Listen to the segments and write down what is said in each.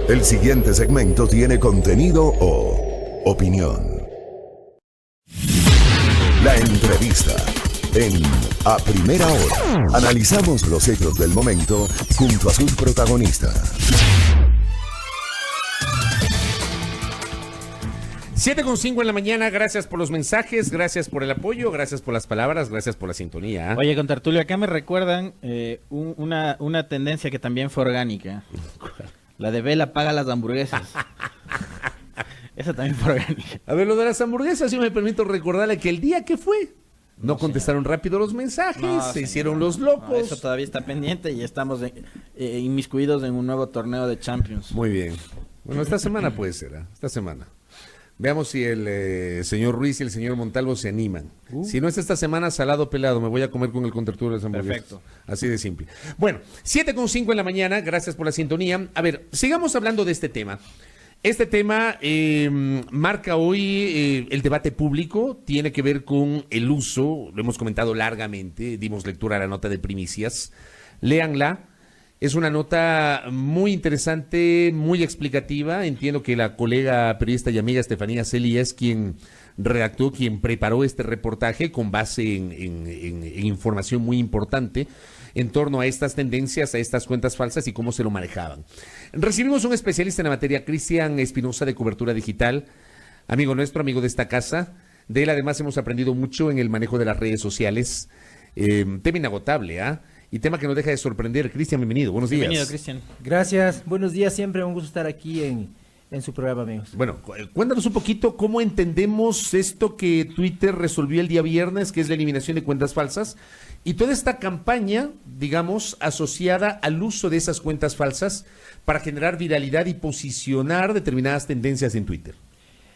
El siguiente segmento tiene contenido o opinión. La entrevista en A Primera Hora. Analizamos los hechos del momento junto a sus protagonistas. 7:05 en la mañana, gracias por los mensajes, gracias por el apoyo, gracias por las palabras, gracias por la sintonía. Oye, con Tertulio, acá me recuerdan una tendencia que también fue orgánica. La de Vela paga las hamburguesas. Esa también fue orgánica. A ver, lo de las hamburguesas, yo me permito recordarle que el día que fue, no contestaron rápido los mensajes, se hicieron los locos. No, eso todavía está pendiente y estamos inmiscuidos en un nuevo torneo de Champions. Muy bien. Bueno, esta semana puede ser, esta semana. Veamos si el señor Ruiz y el señor Montalvo se animan. Si no es esta semana, salado pelado, me voy a comer con el contertulio de las hamburguesas. Perfecto. Así de simple. Bueno, 7:05 en la mañana, gracias por la sintonía. A ver, sigamos hablando de este tema. Este tema marca hoy el debate público, tiene que ver con el uso, lo hemos comentado largamente, dimos lectura a la nota de primicias. Léanla. Es una nota muy interesante, muy explicativa. Entiendo que la colega periodista y amiga Estefanía Celia es quien redactó, quien preparó este reportaje con base en información muy importante en torno a estas tendencias, a estas cuentas falsas y cómo se lo manejaban. Recibimos un especialista en la materia, Cristian Espinosa, de Cobertura Digital, amigo nuestro, amigo de esta casa. De él además hemos aprendido mucho en el manejo de las redes sociales. Tema inagotable, y tema que nos deja de sorprender. Cristian, bienvenido, buenos días. Bienvenido, Cristian. Gracias, buenos días, siempre un gusto estar aquí en su programa, amigos. Bueno, cuéntanos un poquito cómo entendemos esto que Twitter resolvió el día viernes, que es la eliminación de cuentas falsas, y toda esta campaña, digamos, asociada al uso de esas cuentas falsas para generar viralidad y posicionar determinadas tendencias en Twitter.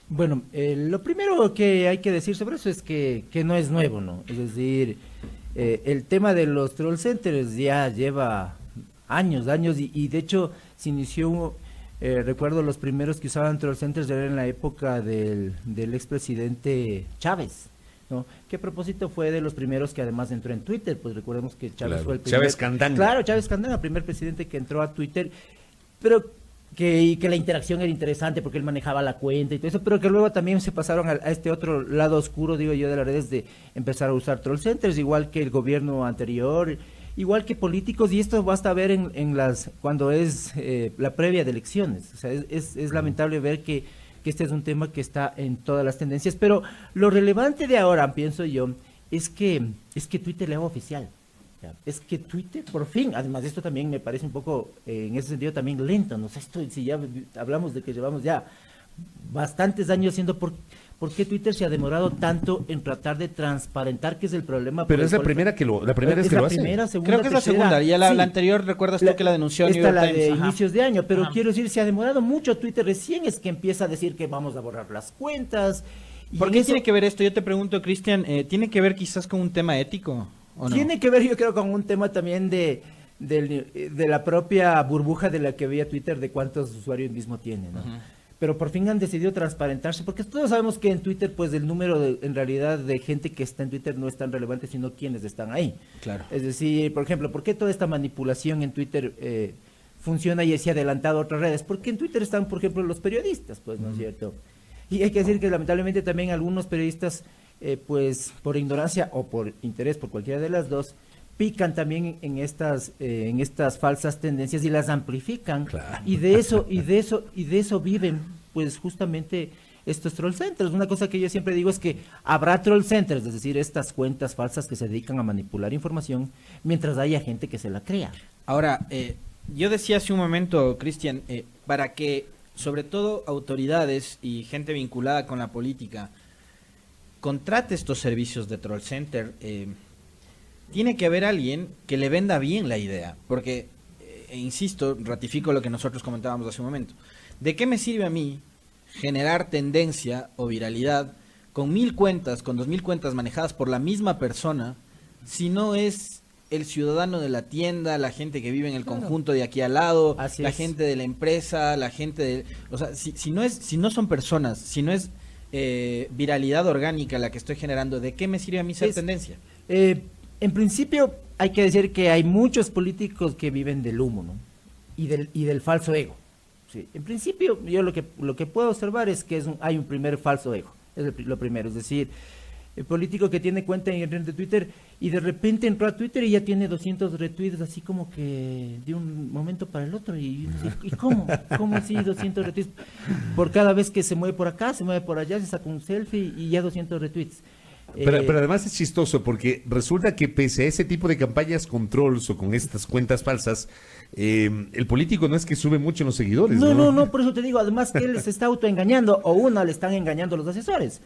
Bueno, lo primero que hay que decir sobre eso es que no es nuevo, ¿no? Es decir, el tema de los troll centers ya lleva años y de hecho se inició, recuerdo los primeros que usaban troll centers era en la época del expresidente Chávez, ¿no? Que a propósito fue de los primeros que además entró en Twitter, pues recordemos que Chávez fue el primer... Chávez Candanga. Claro, Chávez Candanga, el primer presidente que entró a Twitter, pero... Que la interacción era interesante porque él manejaba la cuenta y todo eso, pero que luego también se pasaron a este otro lado oscuro, digo yo, de las redes, de empezar a usar troll centers, igual que el gobierno anterior, igual que políticos, y esto basta ver cuando es la previa de elecciones. O sea, es lamentable ver que este es un tema que está en todas las tendencias, pero lo relevante de ahora, pienso yo, es que Twitter le haga oficial. Es que Twitter, por fin, además esto también me parece un poco, en ese sentido también lento, ¿no? O sea, si ya hablamos de que llevamos ya bastantes años haciendo, ¿por qué Twitter se ha demorado tanto en tratar de transparentar qué es el problema? Pero es la primera vez que lo hace. Primera, segunda, Creo que es la segunda, ya la anterior, ¿recuerdas tú que la denunció New York la Times? de inicios de año, pero quiero decir, se ha demorado mucho Twitter, recién es que empieza a decir que vamos a borrar las cuentas. ¿Por qué tiene que ver esto? Yo te pregunto, Cristian, ¿tiene que ver quizás con un tema ético? ¿O no? Tiene que ver, yo creo, con un tema también de la propia burbuja de la que veía Twitter, de cuántos usuarios mismo tiene, ¿no? Pero por fin han decidido transparentarse, porque todos sabemos que en Twitter, pues el número en realidad de gente que está en Twitter no es tan relevante, sino quienes están ahí. Claro. Es decir, por ejemplo, ¿por qué toda esta manipulación en Twitter funciona y se ha adelantado a otras redes? Porque en Twitter están, por ejemplo, los periodistas, pues, ¿no es cierto? Y hay que decir que lamentablemente también algunos periodistas, pues por ignorancia o por interés, por cualquiera de las dos, pican también en estas falsas tendencias y las amplifican. Claro. Y de eso viven, pues justamente estos troll centers. Una cosa que yo siempre digo es que habrá troll centers, es decir, estas cuentas falsas que se dedican a manipular información, mientras haya gente que se la crea. Ahora, yo decía hace un momento, Cristian, para que sobre todo autoridades y gente vinculada con la política contrate estos servicios de troll center, tiene que haber alguien que le venda bien la idea, porque, insisto, ratifico lo que nosotros comentábamos hace un momento. ¿De qué me sirve a mí generar tendencia o viralidad con 1000 cuentas, con 2000 cuentas manejadas por la misma persona, si no es el ciudadano de la tienda, la gente que vive en el conjunto de aquí al lado, Así la es. gente de la empresa, la gente de... O sea, si no son personas, si no es viralidad orgánica la que estoy generando, ¿de qué me sirve a mí ser tendencia? En principio hay que decir que hay muchos políticos que viven del humo, ¿no? Y del falso ego. O Sí. En principio, yo lo que puedo observar es que hay un primer falso ego. Es lo primero, es decir, el político que tiene cuenta en el red de Twitter y de repente entró a Twitter y ya tiene 200 retweets así como que de un momento para el otro. ¿Y cómo? ¿Cómo así 200 retweets? Por cada vez que se mueve por acá, se mueve por allá, se saca un selfie y ya 200 retweets. Pero además es chistoso porque resulta que pese a ese tipo de campañas con trolls o con estas cuentas falsas, el político no es que sube mucho en los seguidores. No, por eso te digo, además que él se está autoengañando o le están engañando los asesores.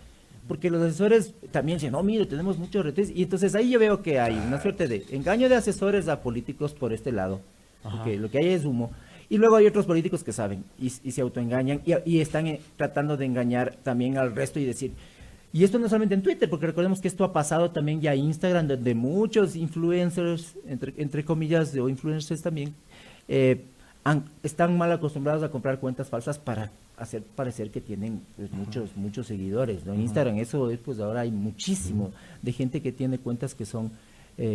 Porque los asesores también dicen, no, mire, tenemos muchos retweets. Y entonces ahí yo veo que hay una suerte de engaño de asesores a políticos por este lado. Porque lo que hay es humo. Y luego hay otros políticos que saben y se autoengañan y están tratando de engañar también al resto y decir... Y esto no solamente en Twitter, porque recordemos que esto ha pasado también ya en Instagram, donde muchos influencers, entre comillas, o influencers también, están mal acostumbrados a comprar cuentas falsas para hacer parecer que tienen pues, muchos seguidores, ¿no? En Instagram eso es, pues ahora hay muchísimo de gente que tiene cuentas que son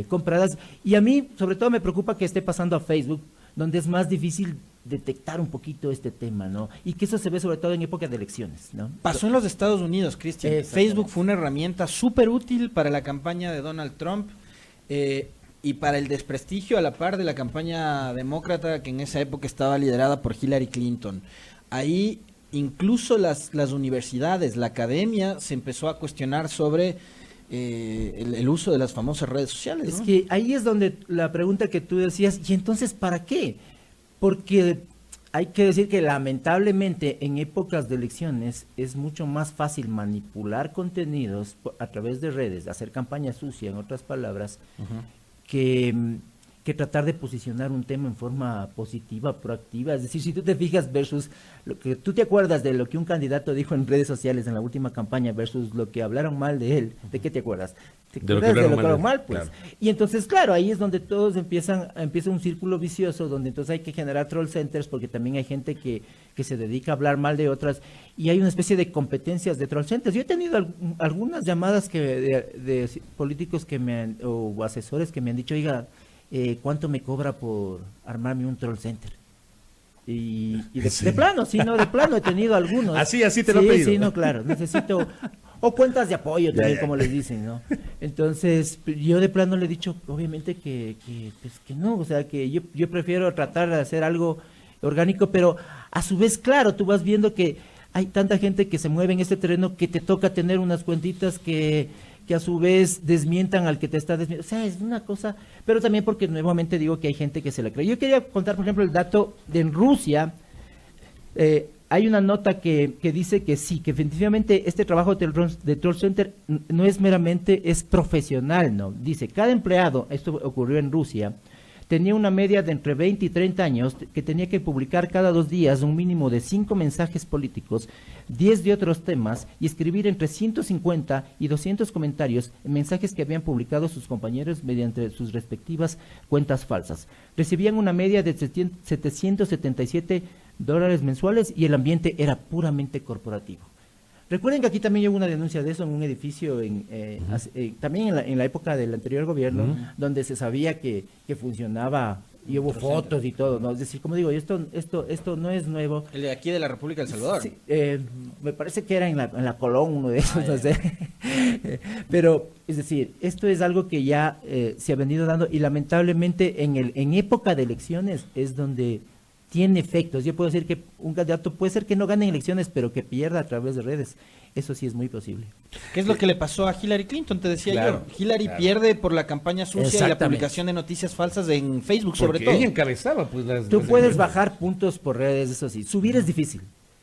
compradas. Y a mí, sobre todo, me preocupa que esté pasando a Facebook, donde es más difícil detectar un poquito este tema, ¿no? Y que eso se ve sobre todo en época de elecciones, ¿no? Pasó en los Estados Unidos, Cristian. Facebook fue una herramienta súper útil para la campaña de Donald Trump y para el desprestigio a la par de la campaña demócrata que en esa época estaba liderada por Hillary Clinton. Ahí incluso las universidades, la academia se empezó a cuestionar sobre el uso de las famosas redes sociales, ¿no? Es que ahí es donde la pregunta que tú decías, ¿y entonces para qué? Porque hay que decir que lamentablemente en épocas de elecciones es mucho más fácil manipular contenidos a través de redes, hacer campaña sucia, en otras palabras, que tratar de posicionar un tema en forma positiva, proactiva. Es decir, si tú te fijas versus lo que tú te acuerdas de lo que un candidato dijo en redes sociales en la última campaña versus lo que hablaron mal de él, ¿de qué te acuerdas? ¿Te acuerdas de lo que hablaron mal? Pues. Claro. Y entonces, claro, ahí es donde todos empieza un círculo vicioso, donde entonces hay que generar troll centers, porque también hay gente que se dedica a hablar mal de otras, y hay una especie de competencias de troll centers. Yo he tenido algunas llamadas de políticos o asesores que me han dicho, oiga, ¿cuánto me cobra por armarme un troll center? Y de plano, sí, no, de plano he tenido algunos. Así te lo he pedido. Sí, no, claro, necesito, o cuentas de apoyo también, como les dicen, ¿no? Entonces, yo de plano le he dicho, obviamente que no, o sea, que yo prefiero tratar de hacer algo orgánico, pero a su vez, claro, tú vas viendo que hay tanta gente que se mueve en este terreno que te toca tener unas cuentitas que a su vez desmientan al que te está desmientando. O sea, es una cosa, pero también porque nuevamente digo que hay gente que se la cree. Yo quería contar, por ejemplo, el dato de en Rusia. Hay una nota que dice que sí, que efectivamente este trabajo de Troll Center no es meramente, es profesional, ¿no? Dice, cada empleado, esto ocurrió en Rusia, tenía una media de entre 20 y 30 años que tenía que publicar cada 2 días un mínimo de 5 mensajes políticos, 10 de otros temas y escribir entre 150 y 200 comentarios en mensajes que habían publicado sus compañeros mediante sus respectivas cuentas falsas. Recibían una media de $777 mensuales y el ambiente era puramente corporativo. Recuerden que aquí también hubo una denuncia de eso en un edificio, también en la época del anterior gobierno, donde se sabía que funcionaba y hubo fotos y todo, ¿no? Es decir, como digo, esto no es nuevo. El de aquí de la República del Salvador. Sí, me parece que era en la Colón, uno de esos, no sé. Pero, es decir, esto es algo que ya se ha venido dando y lamentablemente en época de elecciones es donde tiene efectos. Yo puedo decir que un candidato puede ser que no gane elecciones, pero que pierda a través de redes. Eso sí es muy posible. ¿Qué es lo que le pasó a Hillary Clinton? Te decía yo. Hillary pierde por la campaña sucia y la publicación de noticias falsas en Facebook, sobre todo. Ella encabezaba, pues, Tú puedes bajar puntos por redes, eso sí. Subir es difícil,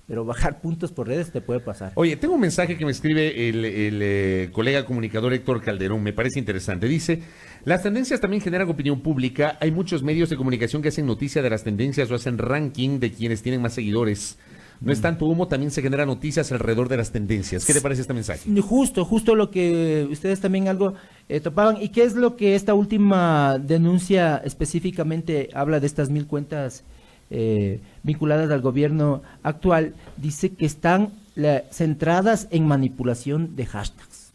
pero bajar puntos por redes te puede pasar. Oye, tengo un mensaje que me escribe el colega comunicador Héctor Calderón, me parece interesante. Dice, las tendencias también generan opinión pública. Hay muchos medios de comunicación que hacen noticia de las tendencias o hacen ranking de quienes tienen más seguidores. No es tanto humo, también se genera noticias alrededor de las tendencias. ¿Qué te parece este mensaje? Justo lo que ustedes también algo topaban. ¿Y qué es lo que esta última denuncia específicamente habla de estas 1000 cuentas vinculadas al gobierno actual? Dice que están centradas en manipulación de hashtags.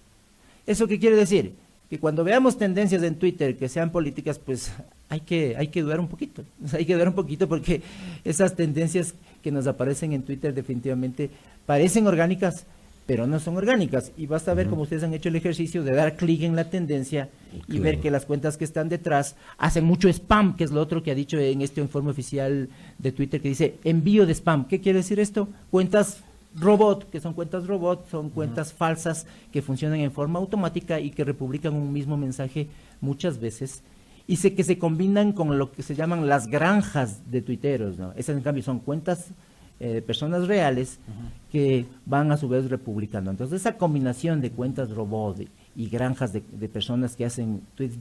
¿Eso qué quiere decir? Que cuando veamos tendencias en Twitter que sean políticas, pues hay que dudar un poquito. O sea, hay que dudar un poquito porque esas tendencias que nos aparecen en Twitter definitivamente parecen orgánicas, pero no son orgánicas. Y basta ver como ustedes han hecho el ejercicio de dar clic en la tendencia y ver que las cuentas que están detrás hacen mucho spam, que es lo otro que ha dicho en este informe oficial de Twitter, que dice envío de spam. ¿Qué quiere decir esto? Cuentas robot, que son cuentas robot, son cuentas falsas que funcionan en forma automática y que republican un mismo mensaje muchas veces y que se combinan con lo que se llaman las granjas de tuiteros, ¿no? Esas en cambio son cuentas de personas reales que van a su vez republicando. Entonces esa combinación de cuentas robot y granjas de personas que hacen tweets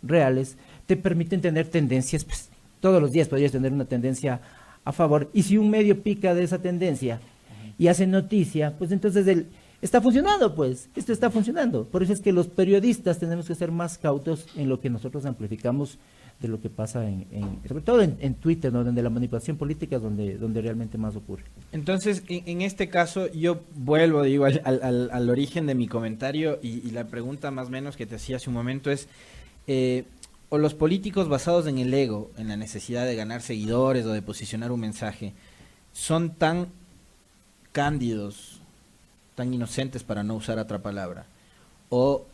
reales te permiten tener tendencias, pues todos los días podrías tener una tendencia a favor, y si un medio pica de esa tendencia y hace noticia, pues entonces está funcionando, pues, esto está funcionando. Por eso es que los periodistas tenemos que ser más cautos en lo que nosotros amplificamos de lo que pasa sobre todo en Twitter, ¿no? Donde la manipulación política es donde realmente más ocurre. Entonces, en este caso, yo vuelvo, digo, al origen de mi comentario y la pregunta más o menos que te hacía hace un momento es, o los políticos basados en el ego, en la necesidad de ganar seguidores o de posicionar un mensaje, son tan cándidos, tan inocentes para no usar otra palabra, o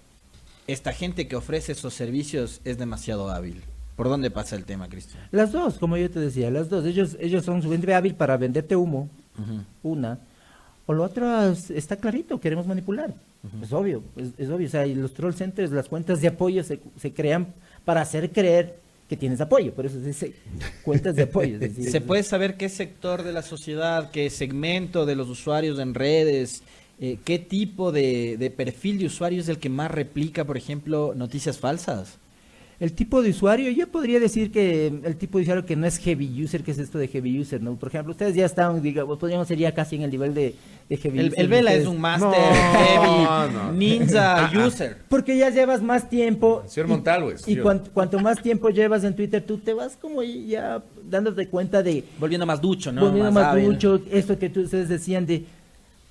esta gente que ofrece esos servicios es demasiado hábil. ¿Por dónde pasa el tema, Cristian? Las dos, como yo te decía, las dos. Ellos son suficientemente hábil para venderte humo, una, o lo otro está clarito, queremos manipular. Es obvio, es obvio. O sea, y los troll centers, las cuentas de apoyo se crean para hacer creer que tienes apoyo, por eso se dice cuentas de apoyo. Es decir, ¿Se puede saber qué sector de la sociedad, qué segmento de los usuarios en redes, qué tipo de perfil de usuario es el que más replica, por ejemplo, noticias falsas? El tipo de usuario, yo podría decir que el tipo de usuario que no es heavy user, que es esto de heavy user, ¿no? Por ejemplo, ustedes ya están, digamos, podríamos ser ya casi en el nivel de heavy user. El Vela es un master heavy ninja user. Porque ya llevas más tiempo. Señor Montalvo. Y cuanto más tiempo llevas en Twitter, tú te vas como ya dándote cuenta de... Volviendo más ducho, ¿no? Volviendo más ducho, esto que ustedes decían de...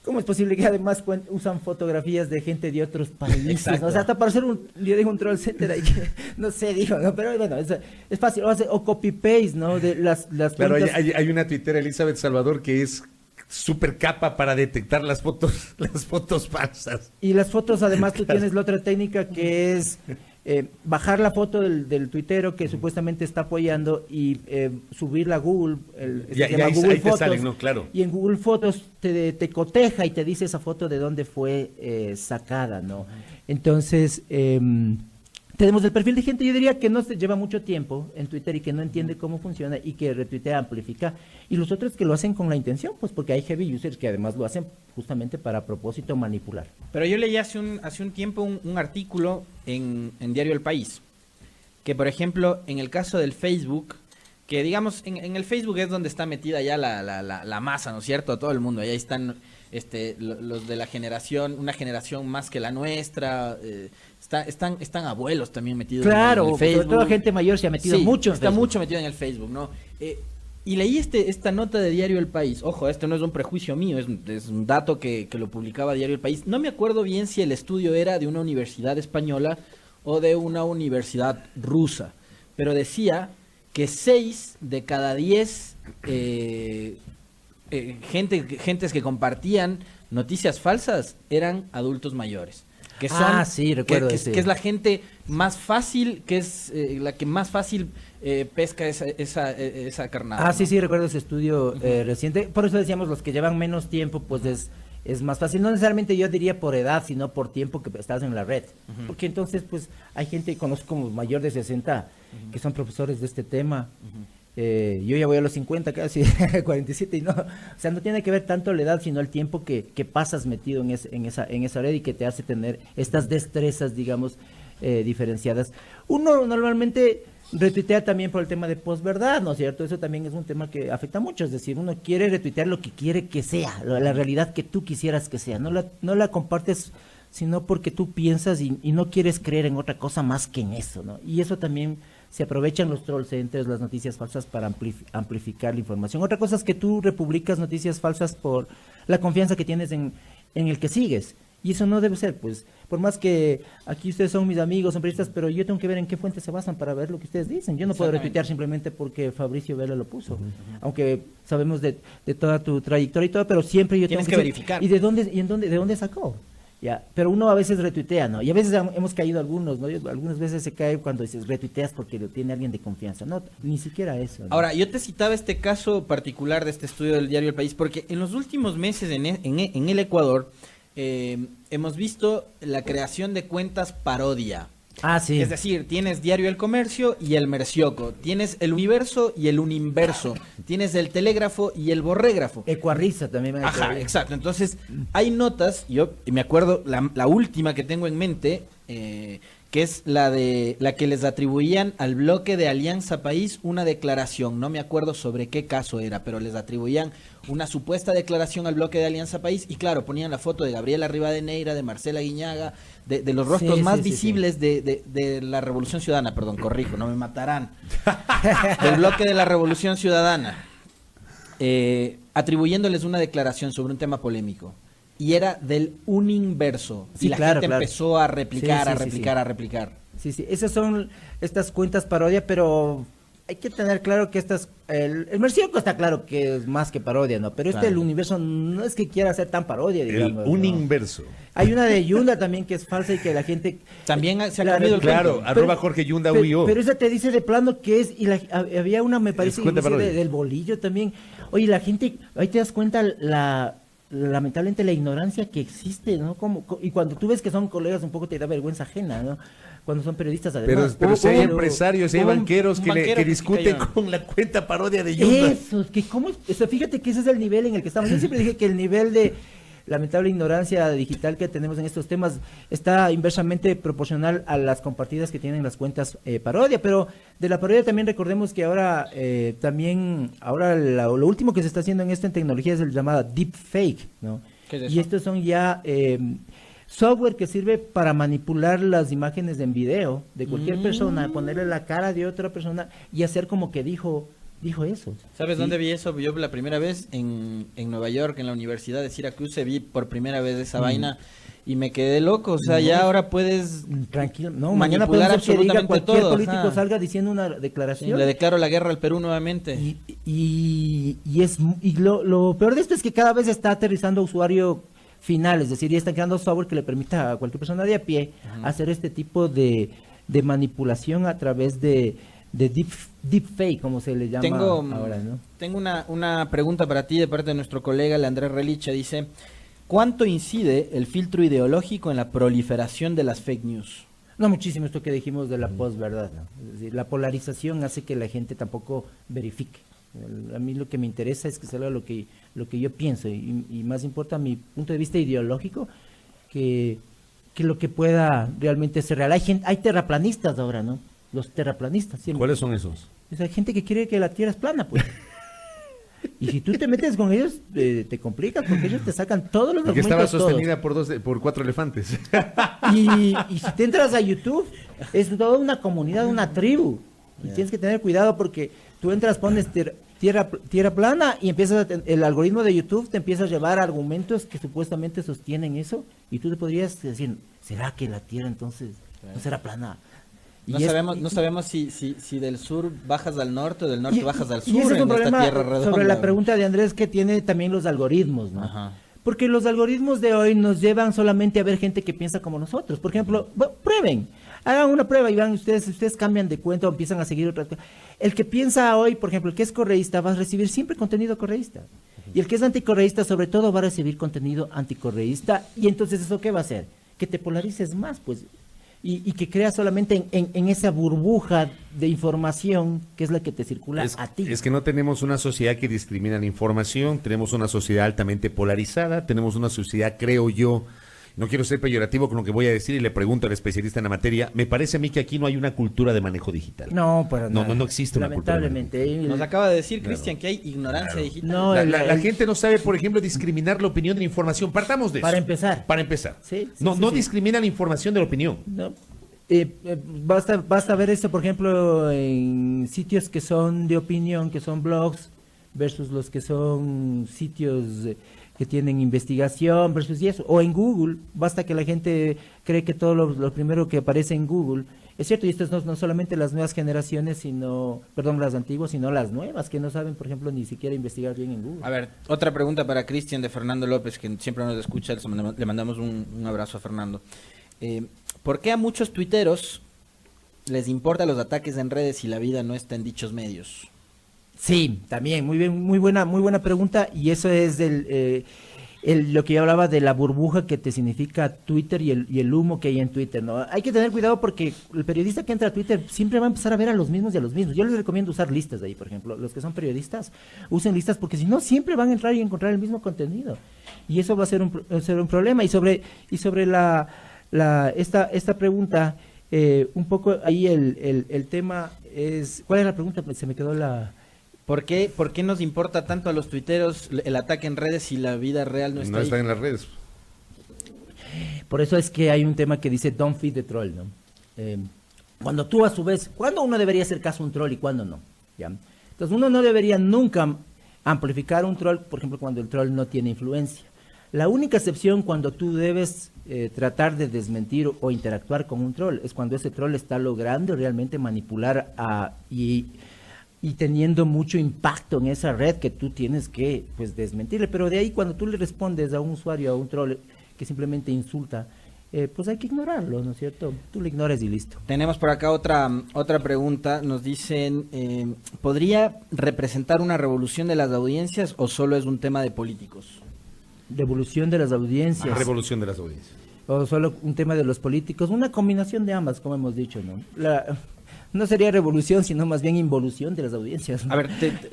¿Cómo es posible que además usan fotografías de gente de otros países? ¿No? O sea, hasta para hacer yo digo un troll center hay que, no sé, digo, ¿no? Pero bueno, es fácil, o copy-paste, ¿no? De las Pero cuentas. hay una tuitera, Elizabeth Salvador, que es súper capa para detectar las fotos falsas. Y las fotos, además, tú tienes la otra técnica que es bajar la foto del tuitero que supuestamente está apoyando y subirla a Google, Google Fotos, te salen, ¿no? Claro. Y en Google Fotos te coteja y te dice esa foto de dónde fue sacada, ¿no? Entonces, tenemos el perfil de gente, yo diría que no se lleva mucho tiempo en Twitter y que no entiende cómo funciona y que retuitea, amplifica, y los otros que lo hacen con la intención, pues porque hay heavy users que además lo hacen justamente para a propósito manipular. Pero yo leí hace un tiempo un artículo en Diario El País, que por ejemplo, en el caso del Facebook, que digamos, en el Facebook es donde está metida ya la masa, ¿no es cierto? Todo el mundo, ahí están los de la generación, una generación más que la nuestra, están abuelos también metidos en el Facebook. Sobre todo gente mayor se ha metido mucho en está Facebook. mucho metido en el Facebook, ¿no? Y leí esta nota de Diario El País. Ojo, esto no es un prejuicio mío, es un dato que lo publicaba Diario El País. No me acuerdo bien si el estudio era de una universidad española o de una universidad rusa, pero decía que 6 de cada 10 gentes que compartían noticias falsas eran adultos mayores. Que son, sí, recuerdo que es la gente más fácil, que es la que más fácil pesca esa carnada. Sí, sí, recuerdo ese estudio reciente. Por eso decíamos, los que llevan menos tiempo, pues es más fácil. No necesariamente yo diría por edad, sino por tiempo que estás en la red. Porque entonces, pues, hay gente, conozco como mayor de 60, que son profesores de este tema. Yo ya voy a los 50, casi 47, y no, o sea, no tiene que ver tanto la edad, sino el tiempo que pasas metido en esa red y que te hace tener estas destrezas, digamos, diferenciadas. Uno normalmente retuitea también por el tema de posverdad, ¿no es cierto? Eso también es un tema que afecta mucho, es decir, uno quiere retuitear lo que quiere que sea, la realidad que tú quisieras que sea, no la compartes sino porque tú piensas y no quieres creer en otra cosa más que en eso, ¿no? Y eso también se aprovechan los troll centers, las noticias falsas para amplificar la información. Otra cosa es que tú republicas noticias falsas por la confianza que tienes en el que sigues. Y eso no debe ser, pues, por más que aquí ustedes son mis amigos, son periodistas, pero yo tengo que ver en qué fuentes se basan para ver lo que ustedes dicen. Yo no puedo retuitear simplemente porque Fabricio Vela lo puso, aunque sabemos de toda tu trayectoria y todo, pero siempre yo Tienes tengo que verificar. ¿Y de dónde sacó? Ya, pero uno a veces retuitea, ¿no? Y a veces hemos caído algunos, ¿no? Algunas veces se cae cuando dices retuiteas porque lo tiene alguien de confianza. No, ni siquiera eso, ¿no? Ahora, yo te citaba este caso particular de este estudio del diario El País, porque en los últimos meses en el Ecuador hemos visto la creación de cuentas parodia. Ah, sí. Es decir, tienes Diario El Comercio y El Mercioco, tienes El Universo y El Uninverso, tienes El Telégrafo y El Borrégrafo. Ecuarrisa también. Ajá, exacto. Entonces, hay notas, yo me acuerdo, la última que tengo en mente, que es la que les atribuían al bloque de Alianza País una declaración, no me acuerdo sobre qué caso era, pero les atribuían una supuesta declaración al bloque de Alianza País, y claro, ponían la foto de Gabriela Rivadeneira, de Marcela Guiñaga, de los rostros más visibles de la Revolución Ciudadana, perdón, corrijo, no me matarán, del bloque de la Revolución Ciudadana, atribuyéndoles una declaración sobre un tema polémico. Y era del Uninverso. Sí, y la gente empezó a replicar, a replicar. Sí, esas son estas cuentas parodia, pero hay que tener claro que el Mercioco está claro que es más que parodia, ¿no? Pero Claro. El Universo no es que quiera ser tan parodia, digamos. El un ¿no? inverso. Hay una de Yunda también que es falsa y que la gente... También se ha Claro, cambiado el Claro, cuento. arroba Jorge Yunda UIO. Pero esa te dice de plano que es, y había una, me parece, cuenta inicio parodia. del bolillo también. Oye, la gente, ahí te das cuenta lamentablemente la ignorancia que existe, ¿no? Y cuando tú ves que son colegas un poco te da vergüenza ajena, ¿no? Cuando son periodistas además. Pero si hay Hubo- empresarios, si hay hubo un banqueros banquero que que discuten cayó. con la cuenta parodia de Yunda. Eso, que cómo, o sea, fíjate que ese es el nivel en el que estamos. Yo siempre dije que el nivel de lamentable ignorancia digital que tenemos en estos temas está inversamente proporcional a las compartidas que tienen las cuentas parodia, pero de la parodia también recordemos que ahora lo último que se está haciendo en esto en tecnología es el llamado deepfake, ¿no? ¿Qué es eso? Y estos son ya software que sirve para manipular las imágenes en video de cualquier persona, ponerle la cara de otra persona y hacer como que dijo eso. ¿Sabes Sí. dónde vi eso? Yo la primera vez en Nueva York, en la Universidad de Syracuse, vi por primera vez esa vaina y me quedé loco. O sea, ya ahora puedes Tranquilo, no, mañana manipular podemos hacer que diga absolutamente cualquier todo. político Ajá. salga diciendo una Sí, declaración. le declaro la guerra al Perú nuevamente. Y lo peor de esto es que cada vez está aterrizando a usuario final, es decir, ya están creando software que le permita a cualquier persona de a pie hacer este tipo de manipulación a través de deepfake, como se le llama ahora, ¿no? Tengo una pregunta para ti de parte de nuestro colega, el Andrés Reliche. Dice, ¿cuánto incide el filtro ideológico en la proliferación de las fake news? No, muchísimo esto que dijimos de la posverdad, ¿no? Es decir, la polarización hace que la gente tampoco verifique. A mí lo que me interesa es que salga lo que yo pienso y más importa mi punto de vista ideológico que lo que pueda realmente ser real. Hay terraplanistas ahora, ¿no? Los terraplanistas. Siempre. ¿Cuáles son esos? O sea, hay gente que quiere que la Tierra es plana, pues. Y si tú te metes con ellos, te complicas porque ellos te sacan todos los Porque argumentos. estaba sostenida por 4 elefantes. Y si te entras a YouTube, es toda una comunidad, una tribu. Y tienes que tener cuidado porque tú entras, pones tierra plana y el algoritmo de YouTube te empieza a llevar argumentos que supuestamente sostienen eso. Y tú te podrías decir, ¿será que la Tierra entonces no será plana? No sabemos si del sur bajas al norte o del norte bajas al y sur ese es un en esta problema tierra redonda. sobre la pregunta de Andrés que tiene también los algoritmos, ¿no? Ajá. Porque los algoritmos de hoy nos llevan solamente a ver gente que piensa como nosotros. Por ejemplo, prueben, hagan una prueba y vean ustedes cambian de cuenta o empiezan a seguir otras cosas. El que piensa hoy, por ejemplo, el que es correísta va a recibir siempre contenido correísta. Y el que es anticorreísta sobre todo va a recibir contenido anticorreísta. Y entonces ¿eso qué va a hacer? Que te polarices más, pues. Y que creas solamente en esa burbuja de información que es la que te circula a ti. Es que no tenemos una sociedad que discrimina la información, tenemos una sociedad altamente polarizada, tenemos una sociedad, creo yo, no quiero ser peyorativo con lo que voy a decir y le pregunto al especialista en la materia, me parece a mí que aquí no hay una cultura de manejo digital. No, para nada. No existe una cultura de lamentablemente. Nos acaba de decir, Cristian, que hay ignorancia digital. No, La gente no sabe, por ejemplo, discriminar la opinión de la información. Partamos de eso. Para empezar. Para empezar. Sí, no sí. discrimina la información de la opinión. No. Basta ver esto, por ejemplo, en sitios que son de opinión, que son blogs, versus los que son sitios que tienen investigación versus y eso. O en Google, basta que la gente cree que todo lo primero que aparece en Google es cierto, y esto no solamente las nuevas generaciones, sino, perdón, las antiguas, sino las nuevas, que no saben, por ejemplo, ni siquiera investigar bien en Google. A ver, otra pregunta para Cristian de Fernando López, que siempre nos escucha, le mandamos un abrazo a Fernando. ¿Por qué a muchos tuiteros les importan los ataques en redes y la vida no está en dichos medios? Sí, también, muy bien, muy buena pregunta, y eso es lo que yo hablaba de la burbuja que te significa Twitter y el humo que hay en Twitter, ¿no? Hay que tener cuidado porque el periodista que entra a Twitter siempre va a empezar a ver a los mismos y a los mismos. Yo les recomiendo usar listas de ahí, por ejemplo. Los que son periodistas, usen listas porque si no, siempre van a entrar y encontrar el mismo contenido. Y eso va a ser un problema. Y sobre esta pregunta, un poco ahí el tema es... ¿Cuál es la pregunta? Se me quedó la... ¿Por qué nos importa tanto a los tuiteros el ataque en redes si la vida real no está ahí? en las redes. Por eso es que hay un tema que dice don't feed the troll, ¿no? Cuando tú a su vez, ¿cuándo uno debería hacer caso a un troll y cuándo no? ¿Ya? Entonces uno no debería nunca amplificar un troll, por ejemplo, cuando el troll no tiene influencia. La única excepción cuando tú debes tratar de desmentir o interactuar con un troll es cuando ese troll está logrando realmente manipular y teniendo mucho impacto en esa red que tú tienes que pues desmentirle, pero de ahí cuando tú le respondes a un usuario, a un troll que simplemente insulta, pues hay que ignorarlo, ¿no es cierto? Tú lo ignoras y listo. Tenemos por acá otra pregunta, nos dicen, ¿podría representar una revolución de las audiencias o solo es un tema de políticos? Revolución de las audiencias. Revolución de las audiencias. O solo un tema de los políticos, una combinación de ambas, como hemos dicho, ¿no? No sería revolución, sino más bien involución de las audiencias, ¿no? A ver,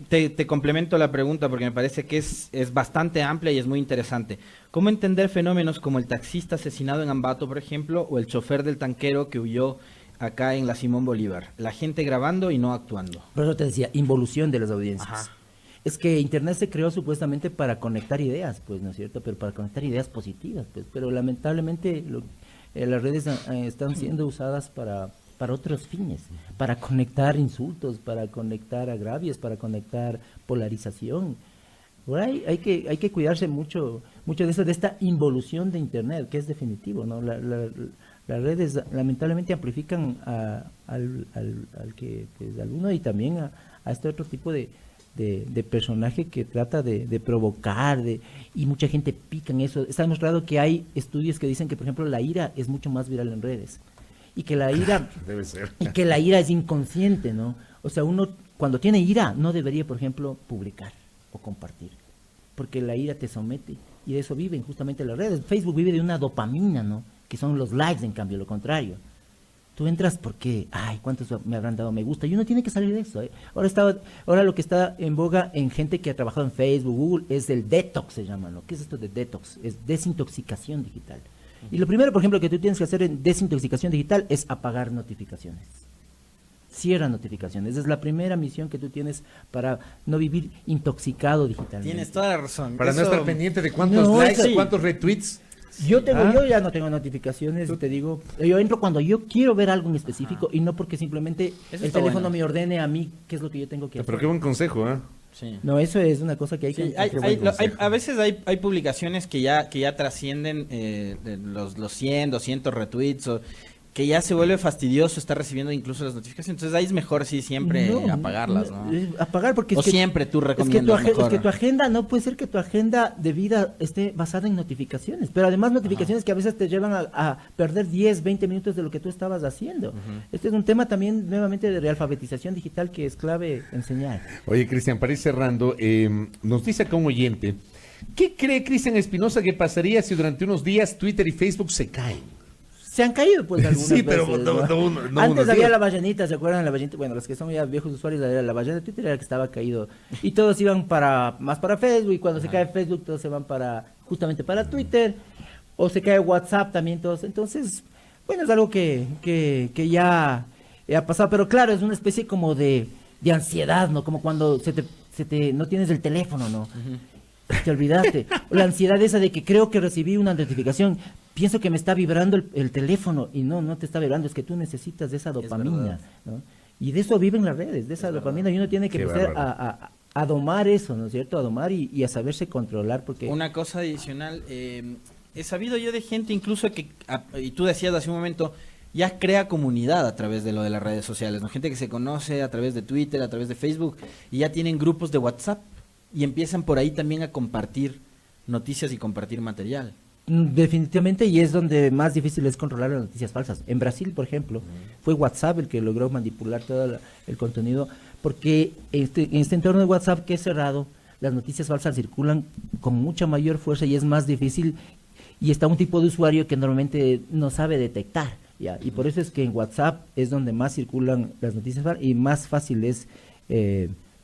te complemento la pregunta porque me parece que es bastante amplia y es muy interesante. ¿Cómo entender fenómenos como el taxista asesinado en Ambato, por ejemplo, o el chofer del tanquero que huyó acá en la Simón Bolívar? La gente grabando y no actuando. Por eso te decía, involución de las audiencias. Ajá. Es que Internet se creó supuestamente para conectar ideas, pues, ¿no es cierto? Pero para conectar ideas positivas, pues. Pero lamentablemente las redes están siendo usadas para otros fines, para conectar insultos, para conectar agravios, para conectar polarización. Por ahí hay que cuidarse mucho de eso, de esta involución de Internet, que es definitivo, ¿no? Las redes lamentablemente amplifican al que pues, al uno y también a este otro tipo de personaje que trata de provocar, y mucha gente pica en eso. Está demostrado que hay estudios que dicen que, por ejemplo, la ira es mucho más viral en redes. Y que la ira Debe ser. y que la ira es inconsciente, ¿no? O sea, uno cuando tiene ira no debería, por ejemplo, publicar o compartir, porque la ira te somete y de eso viven justamente las redes. Facebook vive de una dopamina, ¿no? Que son los likes, en cambio, lo contrario. Tú entras porque, ay, ¿cuántos me habrán dado me gusta? Y uno tiene que salir de eso, ¿eh? Ahora lo que está en boga en gente que ha trabajado en Facebook, Google, es el detox, se llama, ¿no? ¿Qué es esto de detox? Es desintoxicación digital. Y lo primero, por ejemplo, que tú tienes que hacer en desintoxicación digital es apagar notificaciones. Cierra notificaciones. Esa es la primera misión que tú tienes para no vivir intoxicado digitalmente. Tienes toda la razón. Para no estar pendiente de cuántos No, likes, sí. cuántos retweets. Yo ya no tengo notificaciones, y te digo, yo entro cuando yo quiero ver algo en específico y no porque simplemente Eso el está teléfono bueno. me ordene a mí qué es lo que yo tengo que hacer. Pero qué buen consejo, ¿eh? Sí. No, eso es una cosa que hay Sí, que... a veces hay publicaciones que ya trascienden los 100, 200 retweets, o que ya se vuelve fastidioso estar recibiendo incluso las notificaciones. Entonces ahí es mejor sí siempre No, apagarlas, ¿no? Apagar porque O siempre tú recomiendas es mejor. que tu agenda, no puede ser que tu agenda de vida esté basada en notificaciones, pero además notificaciones que a veces te llevan a perder 10, 20 minutos de lo que tú estabas haciendo. Este es un tema también nuevamente de realfabetización digital que es clave enseñar. Oye, Cristian, para ir cerrando, nos dice acá un oyente, ¿qué cree Cristian Espinosa que pasaría si durante unos días Twitter y Facebook se caen? Se han caído pues algunas Sí, pero veces, no Antes unos había días. la ballenita, ¿se acuerdan? La ballenita, bueno, los que son ya viejos usuarios, la ballena de Twitter era que estaba caído. Y todos iban más para Facebook, y cuando se cae Facebook todos se van justamente para Twitter, o se cae WhatsApp también todos. Entonces, bueno, es algo que ya ha pasado, pero claro, es una especie como de ansiedad, ¿no? Como cuando no tienes el teléfono, ¿no? Te olvidaste. O la ansiedad esa de que creo que recibí una notificación, pienso que me está vibrando el teléfono, y no te está vibrando, es que tú necesitas de esa dopamina, ¿no? Y de eso viven las redes, de esa dopamina, y uno tiene que Qué empezar bárbaro. a domar eso, ¿no es cierto? A domar y a saberse controlar, porque... Una cosa adicional, he sabido yo de gente incluso que, y tú decías hace un momento, ya crea comunidad a través de lo de las redes sociales, ¿no? Gente que se conoce a través de Twitter, a través de Facebook, y ya tienen grupos de WhatsApp, y empiezan por ahí también a compartir noticias y compartir material. Definitivamente, y es donde más difícil es controlar las noticias falsas. En Brasil, por ejemplo, fue WhatsApp el que logró manipular todo el contenido, porque en este entorno de WhatsApp que es cerrado, las noticias falsas circulan con mucha mayor fuerza y es más difícil, y está un tipo de usuario que normalmente no sabe detectar, ¿ya? Y por eso es que en WhatsApp es donde más circulan las noticias falsas y más fácil es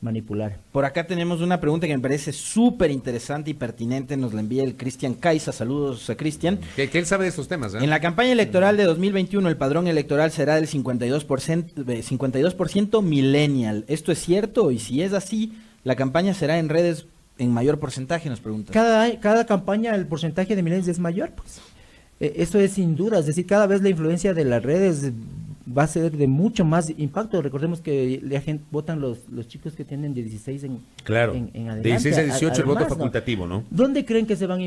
manipular. Por acá tenemos una pregunta que me parece súper interesante y pertinente, nos la envía el Cristian Caiza, saludos a Cristian. Que él sabe de estos temas, ¿eh? En la campaña electoral de 2021 el padrón electoral será del 52% millennial. ¿Esto es cierto? Y si es así, ¿la campaña será en redes en mayor porcentaje? Nos preguntan. Cada campaña el porcentaje de millennials es mayor, pues. Eso es sin duda, es decir, cada vez la influencia de las redes va a ser de mucho más impacto. Recordemos que la gente votan los chicos que tienen de 16 en adelante. De 16 a 18 el voto además, facultativo, ¿no? ¿Dónde creen que se van a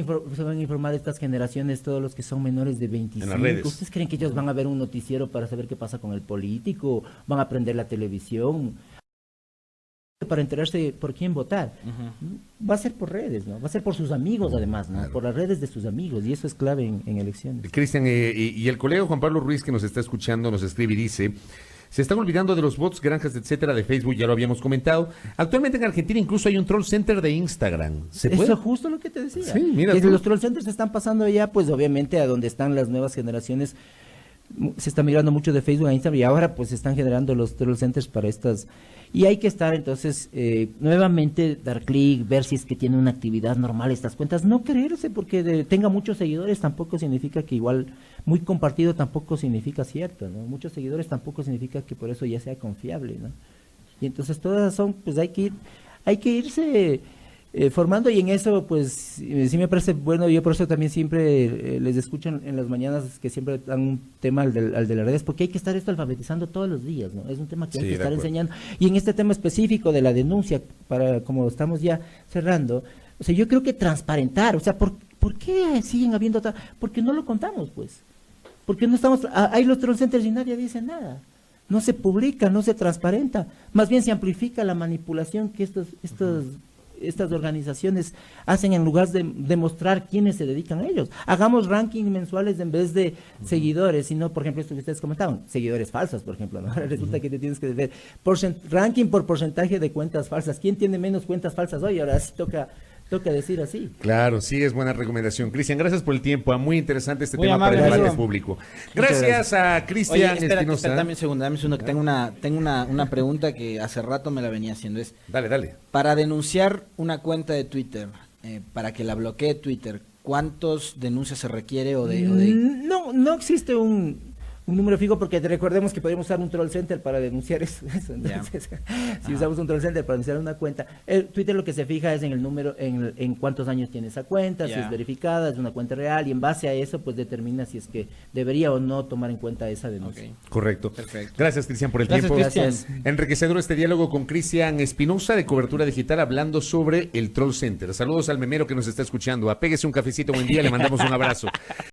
informar estas generaciones, todos los que son menores de 25? En las redes. ¿Ustedes creen que ellos van a ver un noticiero para saber qué pasa con el político? ¿Van a aprender la televisión? Para enterarse por quién votar. Va a ser por redes, ¿no? Va a ser por sus amigos, además, ¿no? Claro. Por las redes de sus amigos, y eso es clave en elecciones. Cristian, y el colega Juan Pablo Ruiz que nos está escuchando nos escribe y dice: se están olvidando de los bots, granjas, etcétera, de Facebook, ya lo habíamos comentado. Actualmente en Argentina incluso hay un troll center de Instagram. ¿Se puede? Eso es justo lo que te decía. Sí, mira Que tú. los troll centers se están pasando ya, pues obviamente a donde están las nuevas generaciones. Se está migrando mucho de Facebook a Instagram y ahora pues se están generando los troll centers para estas. Y hay que estar entonces, nuevamente dar clic, ver si es que tiene una actividad normal estas cuentas. No creerse porque tenga muchos seguidores tampoco significa que igual, muy compartido tampoco significa cierto, ¿no? Muchos seguidores tampoco significa que por eso ya sea confiable, ¿no? Y entonces todas son, pues hay que irse formando, y en eso pues sí me parece bueno. Yo por eso también siempre les escucho en las mañanas que siempre dan un tema al de las redes, porque hay que estar esto alfabetizando todos los días, ¿no? Es un tema que hay Sí, que de estar acuerdo. enseñando, y en este tema específico de la denuncia, para como estamos ya cerrando, o sea, yo creo que transparentar, o sea, ¿por qué siguen habiendo porque no lo contamos, pues? Porque no estamos, hay los troll centers y nadie dice nada. No se publica, no se transparenta, más bien se amplifica la manipulación que estas organizaciones hacen en lugar de demostrar quiénes se dedican a ellos. Hagamos ranking mensuales en vez de seguidores, sino, por ejemplo, esto que ustedes comentaban, seguidores falsos, por ejemplo, ¿no? Ahora resulta que te tienes que ver ranking por porcentaje de cuentas falsas. ¿Quién tiene menos cuentas falsas hoy? Ahora sí toca decir así. Claro, sí, es buena recomendación. Cristian, gracias por el tiempo. Muy interesante este Muy tema amable, para el debate amigo. público. Muchas Gracias a Oye, Cristian espera, Espinosa. dame un segundo, que tengo una pregunta que hace rato me la venía haciendo. Es, Dale. para denunciar una cuenta de Twitter, para que la bloquee Twitter, ¿cuántos denuncias se requiere No existe un número fijo, porque recordemos que podemos usar un troll center para denunciar eso. Entonces, si usamos un troll center para denunciar una cuenta, Twitter lo que se fija es en el número, en cuántos años tiene esa cuenta, si es verificada, es una cuenta real, y en base a eso pues determina si es que debería o no tomar en cuenta esa denuncia. Ok. Correcto. Perfecto. Gracias, Cristian, por el Gracias, tiempo. Cristian. Enriquecedor este diálogo con Cristian Espinosa de Cobertura Digital, hablando sobre el Troll Center. Saludos al memero que nos está escuchando. Apéguese un cafecito, buen día, le mandamos un abrazo.